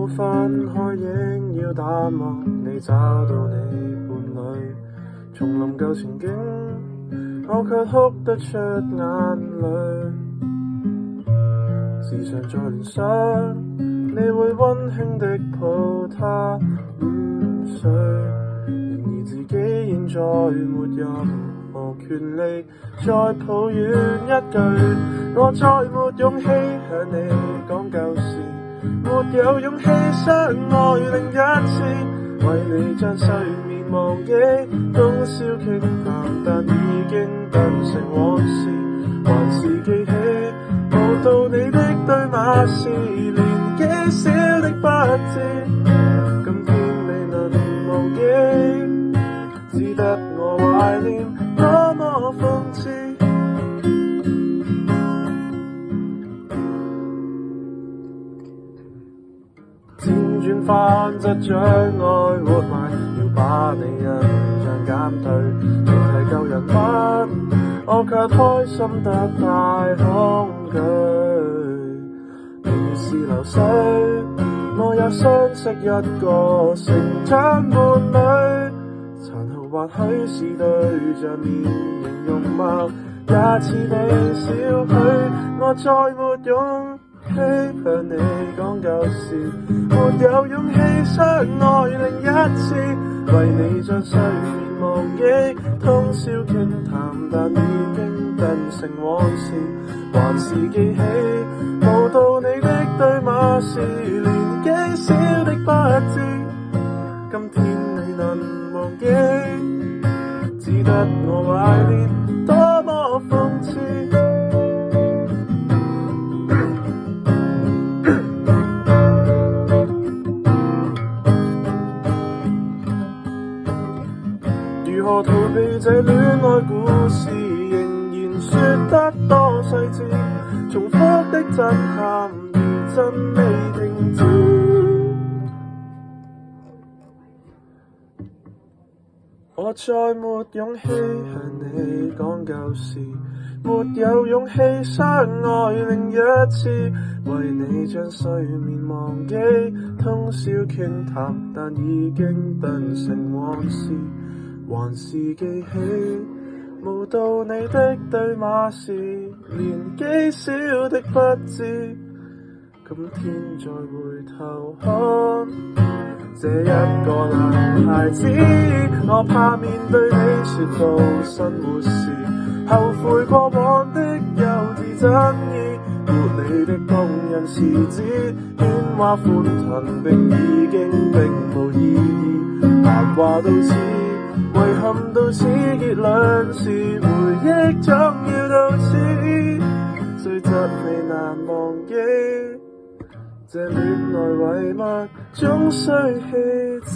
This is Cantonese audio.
冇分開，應要淡忘你，找到你伴侶。重臨舊情景，我卻哭得出眼淚。時常在聯想，你會溫馨的抱他午睡。然而自己現在沒任何權利再抱怨一句，我再沒勇氣向你講舊事，沒有勇氣相愛另一次，為你將睡眠忘記，通宵傾談，但已經變成往事，還是記起無道理的對罵是年紀小的不知，今天未能忘記，只得我懷念，多麼諷刺。輾轉反側將愛活埋，要把你印象減退，仲係舊人物，我卻開心得太恐懼。年事流逝，我也相識一個成長伴侶，殘酷或許是對着面形容貌也似你少許，我再沒勇氣向你講舊事，沒有勇氣相愛另一次，為你將睡眠忘記，通宵傾談，但已經變成往事，還是記起無道理的對罵是年紀小的不知，今天未能忘記，只得我懷念，多麼諷刺。如何逃避這戀愛故事，仍然說得多細緻，重複的震撼如真未停止。我再沒勇氣向你講舊事，沒有勇氣相愛另一次，為你將睡眠忘記，通宵傾談，但已經變成往事，還是記起無道理的對罵是年紀小的不知，今天再回頭看這一個男孩子，我怕面對你說到生活時，後悔過往的幼稚真意，沒你的動人時節，喧嘩歡騰並已經並無意義，閒話到此，遺憾到此，結論是回憶總要到此，雖則未難忘記，這戀愛遺物總須棄置。